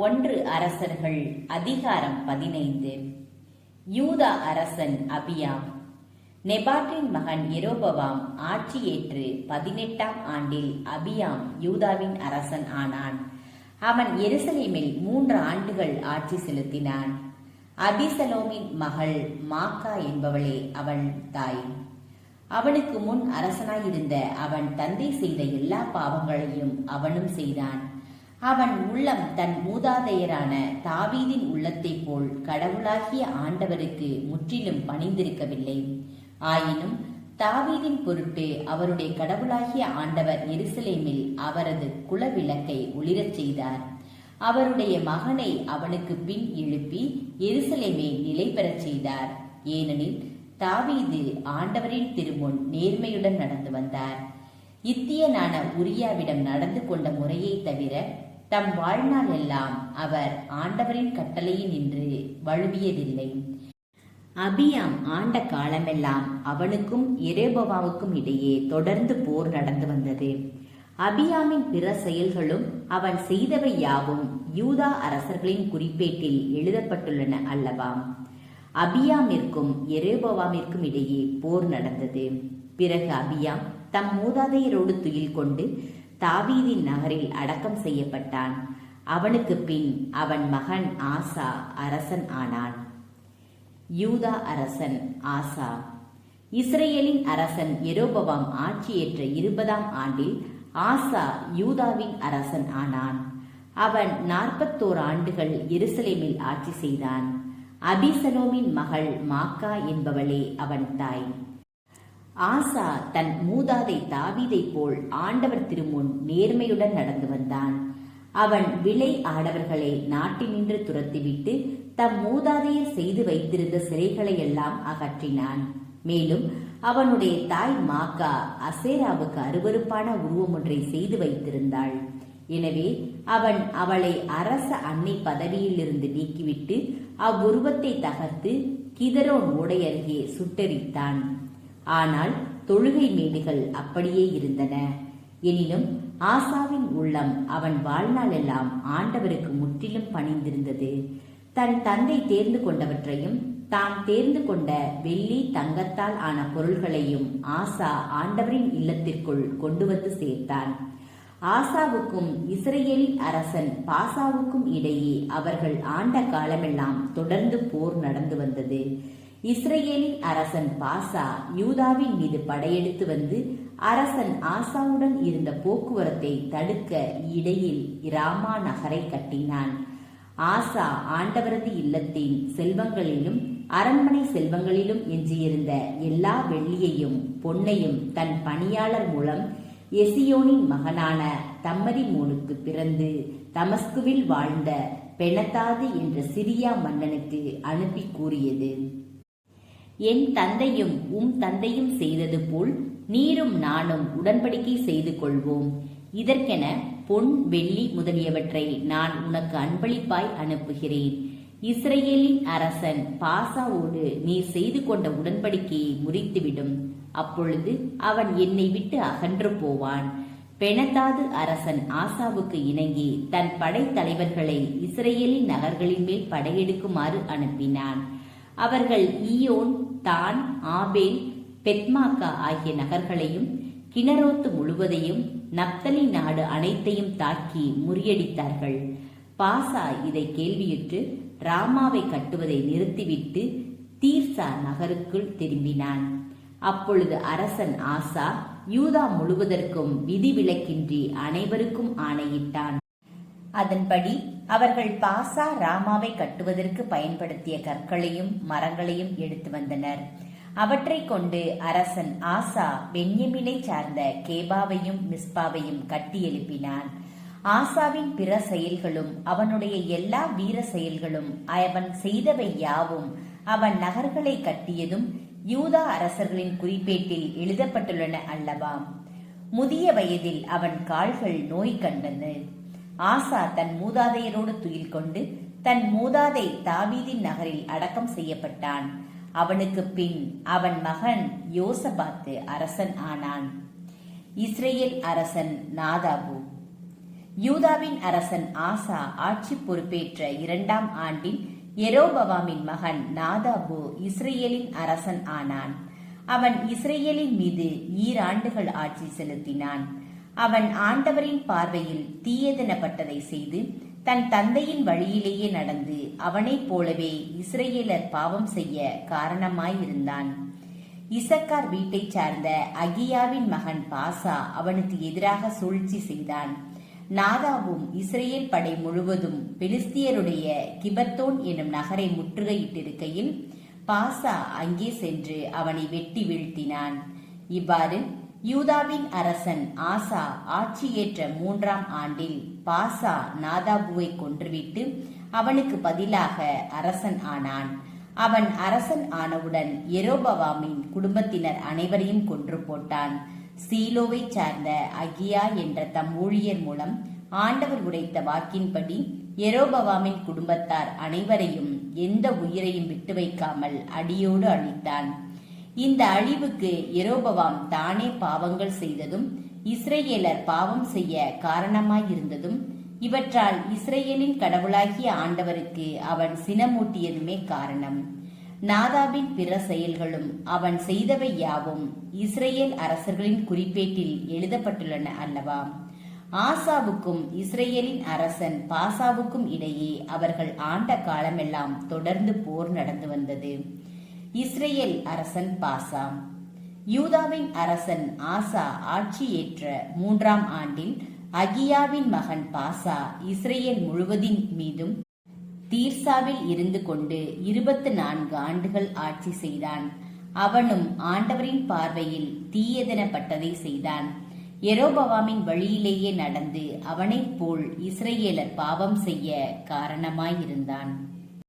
ஒன்று அரசர்கள் அதிகாரம் 15. யூதா அரசன் அபியாம். நெபாட்டின் மகன் யெரொபெயாம் ஆட்சியேற்று 18ஆம் ஆண்டில் அபியாம் யூதாவின் அரசன் ஆனான். அவன் எருசலேமில் 3 ஆண்டுகள் ஆட்சி செலுத்தினான். அபிசலோமின் மகள் மாக்கா என்பவளே அவன் தாய். அவனுக்கு முன் அரசனாயிருந்த அவன் தந்தை செய்த எல்லா பாவங்களையும் அவனும் செய்தான். அவன் உள்ளம் தன் மூதாதையரான தாவீதின் உள்ளத்தைப் போல் கடவுளாகிய ஆண்டவருக்கு முற்றிலும் பணிந்திருக்கவில்லை. ஆயினும் தாவீதின் பொருட்டு அவருடைய கடவுளாகிய ஆண்டவர் எருசலேமில் அவரது குலவிளக்கை ஒளிரச் செய்தார். அவருடைய மகனை அவனுக்கு பின் எழுப்பி எருசலேமை நிலை பெறச் செய்தார். ஏனெனில் தாவீது ஆண்டவரின் திருமுன் நேர்மையுடன் நடந்து வந்தார். இத்தியனான உரியாவிடம் நடந்து கொண்ட முறையை தவிர தம் வாழ்நாள் எல்லாம் அவர் ஆண்டவரின் கட்டளையினின்று வழுவியதில்லை. அபியாம் ஆண்ட காலமெல்லாம் அவனுக்கும் யெரொபெயாமுக்கும் இடையே தொடர்ந்து போர் நடந்து வந்தது. அபியாமின் பிற செயல்களும் அவன் செய்தவை யாவும் யூதா அரசர்களின் குறிப்பேட்டில் எழுதப்பட்டுள்ளன அல்லவாம். அபியாமிற்கும் யெரொபெயாமிற்கும் இடையே போர் நடந்தது. பிறகு அபியாம் தம் மூதாதையரோடு துயில் கொண்டு தாவீதின் நகரில் அடக்கம் செய்யப்பட்டான். அவனுக்கு பின் அவன் மகன் ஆசா அரசன் ஆனான். யூதா அரசன் ஆசா. இஸ்ரேலின் அரசன் யெரொபெயாம் ஆட்சியேற்ற 20ஆம் ஆண்டில் ஆசா யூதாவின் அரசன் ஆனான். அவன் 41 ஆண்டுகள் எருசலேமில் ஆட்சி செய்தான். அபிசலோமின் மகள் மாக்கா என்பவளே அவன் தாய். ஆசா தன் மூதாதை தாவீதை போல் ஆண்டவர் திருமுன் நேர்மையுடன் நடந்து வந்தான். அவன் விலை ஆடவர்களை நாட்டினின்று துரத்திவிட்டு தம் மூதாதையர் செய்து வைத்திருந்த சிறைகளை எல்லாம் அகற்றினான். மேலும் அவனுடைய தாய் மாக்கா அசேராவுக்கு அருவருப்பான உருவம் ஒன்றை செய்து வைத்திருந்தாள். எனவே அவன் அவளை அரச அன்னை பதவியிலிருந்து நீக்கிவிட்டு அவ்வுருவத்தை தகர்த்து கிதரோன் ஓடை அருகே சுட்டெரித்தான். ஆனால் தொழுகை மேடுகள் அப்படியே இருந்தன. எனினும் ஆசாவின் உள்ளம் அவன் வாழ்நாள் எல்லாம் ஆண்டவருக்கு முற்றிலும் பணிந்திருந்தது. தன் தந்தை தேர்ந்து கொண்டவற்றையும் தாம் தேர்ந்து கொண்ட வெள்ளி தங்கத்தால் ஆன பொருள்களையும் ஆசா ஆண்டவரின் இல்லத்திற்குள் கொண்டு வந்து சேர்த்தான். ஆசாவுக்கும் இஸ்ரேலின் அரசன் பாசாவுக்கும் இடையே அவர்கள் ஆண்ட காலமெல்லாம் தொடர்ந்து போர் நடந்து வந்தது. இஸ்ரேலின் அரசன் பாசா யூதாவின் மீது படையெடுத்து வந்து அரசன் ஆசாவுடன் இருந்த போக்குவரத்தை தடுக்க இடையில் ராமா நகரை கட்டினான். ஆசா ஆண்டவரது இல்லத்தின் செல்வங்களிலும் அரண்மனை செல்வங்களிலும் எஞ்சியிருந்த எல்லா வெள்ளியையும் பொன்னையும் தன் பணியாளர் மூலம் எசியோனின் மகனான தம்மரிமோனுக்கு பிறந்து தமஸ்குவில் வாழ்ந்த பெனதாது என்ற சிரியா மன்னனுக்கு அனுப்பி கூறியது: என் தந்தையும் உம் தந்தையும் செய்தது போல் நீரும் நானும் உடன்படிக்கை செய்து கொள்வோம். இதற்கென பொன் வெள்ளி முதலியவற்றை நான் உனக்கு அன்பளிப்பாய் அனுப்புகிறேன். இஸ்ரேலின் அரசன் பாசாவோடு நீ செய்து கொண்ட உடன்படிக்கையை முறித்துவிடும். அப்பொழுது அவன் என்னை விட்டு அகன்று போவான். பெனதாது அரசன் ஆசாவுக்கு இணங்கி தன் படைத்தலைவர்களை இஸ்ரேலின் நகர்களின் மேல் படையெடுக்குமாறு அனுப்பினான். அவர்கள் ஈயோன், தான், ஆபேல், பெத்மாக்கா ஆகிய நகர்களையும் கினரோத்து முழுவதையும் நப்தலி நாடு அனைத்தையும் தாக்கி முறியடித்தார்கள். பாசா இதை கேள்வியுற்று ராமாவை கட்டுவதை நிறுத்திவிட்டு தீர்சா நகருக்குள் திரும்பினான். அப்பொழுது அரசன் ஆசா யூதா முழுவதற்கும் விதிவிலக்கின்றி அனைவருக்கும் ஆணையிட்டான். அதன்படி அவர்கள் பாசா ராமாவை கட்டுவதற்கு பயன்படுத்திய கற்களையும் மரங்களையும் எடுத்து வந்தனர். அவற்றை கொண்டு அரசன் ஆசா பென்யமீனை சார்ந்த கேபாவையும் மிஸ்பாவையும் கட்டி எழுப்பினான். ஆசாவின் பிற செயல்களும் அவனுடைய எல்லா வீர செயல்களும் அவன் செய்தவை யாவும் அவன் நகர்களை கட்டியதும் யூதா அரசர்களின் குறிப்பேட்டில் எழுதப்பட்டுள்ளன அல்லவாம். முதிய வயதில் அவன் கால்கள் நோய் கண்டன. ஆசா தன் மூதாதையரோடு துயில் கொண்டு தன் மூதாதை தாவீதின் நகரில் அடக்கம் செய்யப்பட்டான். அவனுக்கு பின் அவன் மகன் யோசபாத்து அரசன் ஆனான். இஸ்ரேல் அரசன் நாதாபு. யூதாவின் அரசன் ஆசா ஆட்சி பொறுப்பேற்ற 2ஆம் ஆண்டில் யெரொபெயாமின் மகன் நாதாபு இஸ்ரேலின் அரசன் ஆனான். அவன் இஸ்ரேலின் மீது 7 ஆண்டுகள் ஆட்சி செலுத்தினான். அவன் ஆண்டவரின் பார்வையில் தீயதெனப்பட்டதை செய்து தன் தந்தையின் வழியிலேயே நடந்து அவனைப் போலவே இஸ்ரேலர் பாவம் செய்ய காரணமாயிருந்தான். இசக்கார் வீட்டைச் சார்ந்த அகியாவின் மகன் பாசா அவனுக்கு எதிராக சூழ்ச்சி செய்தான். நாதாவும் இஸ்ரேல் படை முழுவதும் பெலிஸ்தியருடைய கிபத்தோன் எனும் நகரை முற்றுகையிட்டிருக்கையில் பாசா அங்கே சென்று அவனை வெட்டி வீழ்த்தினான். இவ்வாறு யூதாவின் அரசன் ஆசா ஆட்சியேற்ற 3ஆம் ஆண்டில் பாசா நாதாபுவை கொன்றுவிட்டு அவனுக்கு பதிலாக அரசன் ஆனான். அவன் அரசன் ஆனவுடன் யெரொபெயாமின் குடும்பத்தினர் அனைவரையும் கொன்று போட்டான். சீலோவை சார்ந்த அகியா என்ற தம் ஊழியர் மூலம் ஆண்டவர் உரைத்த வாக்கின்படி யெரொபெயாமின் குடும்பத்தார் அனைவரையும் எந்த உயிரையும் விட்டு வைக்காமல் அடியோடு அழித்தான். இந்த அழிவுக்கு யெரொபெயாம் தானே பாவங்கள் செய்ததும் இஸ்ரேலர் பாவம் செய்ய காரணமாயிருந்ததும் இவற்றால் இஸ்ரேலின் கடவுளாகிய ஆண்டவருக்கு அவன் சினமூட்டியதுமே காரணம். நாதாபின் பிற செயல்களும் அவன் செய்தவை யாவும் இஸ்ரேல் அரசர்களின் குறிப்பேட்டில் எழுதப்பட்டுள்ளன அல்லவா? ஆசாவுக்கும் இஸ்ரேலின் அரசன் பாசாவுக்கும் இடையே அவர்கள் ஆண்ட காலமெல்லாம் தொடர்ந்து போர் நடந்து வந்தது. இஸ்ரேல் அரசன் பாசா. யூதாவின் அரசன் ஆசா ஆட்சியேற்ற 3ஆம் ஆண்டில் அகியாவின் மகன் பாசா இஸ்ரேல் முழுவதின் மீதும் தீர்சாவில் இருந்து கொண்டு 24 ஆண்டுகள் ஆட்சி செய்தான். அவனும் ஆண்டவரின் பார்வையில் தீயதெனப்பட்டதை செய்தான். யெரொபெயாமின் வழியிலேயே நடந்து அவனைப் போல் இஸ்ரேலர் பாவம் செய்ய காரணமாயிருந்தான்.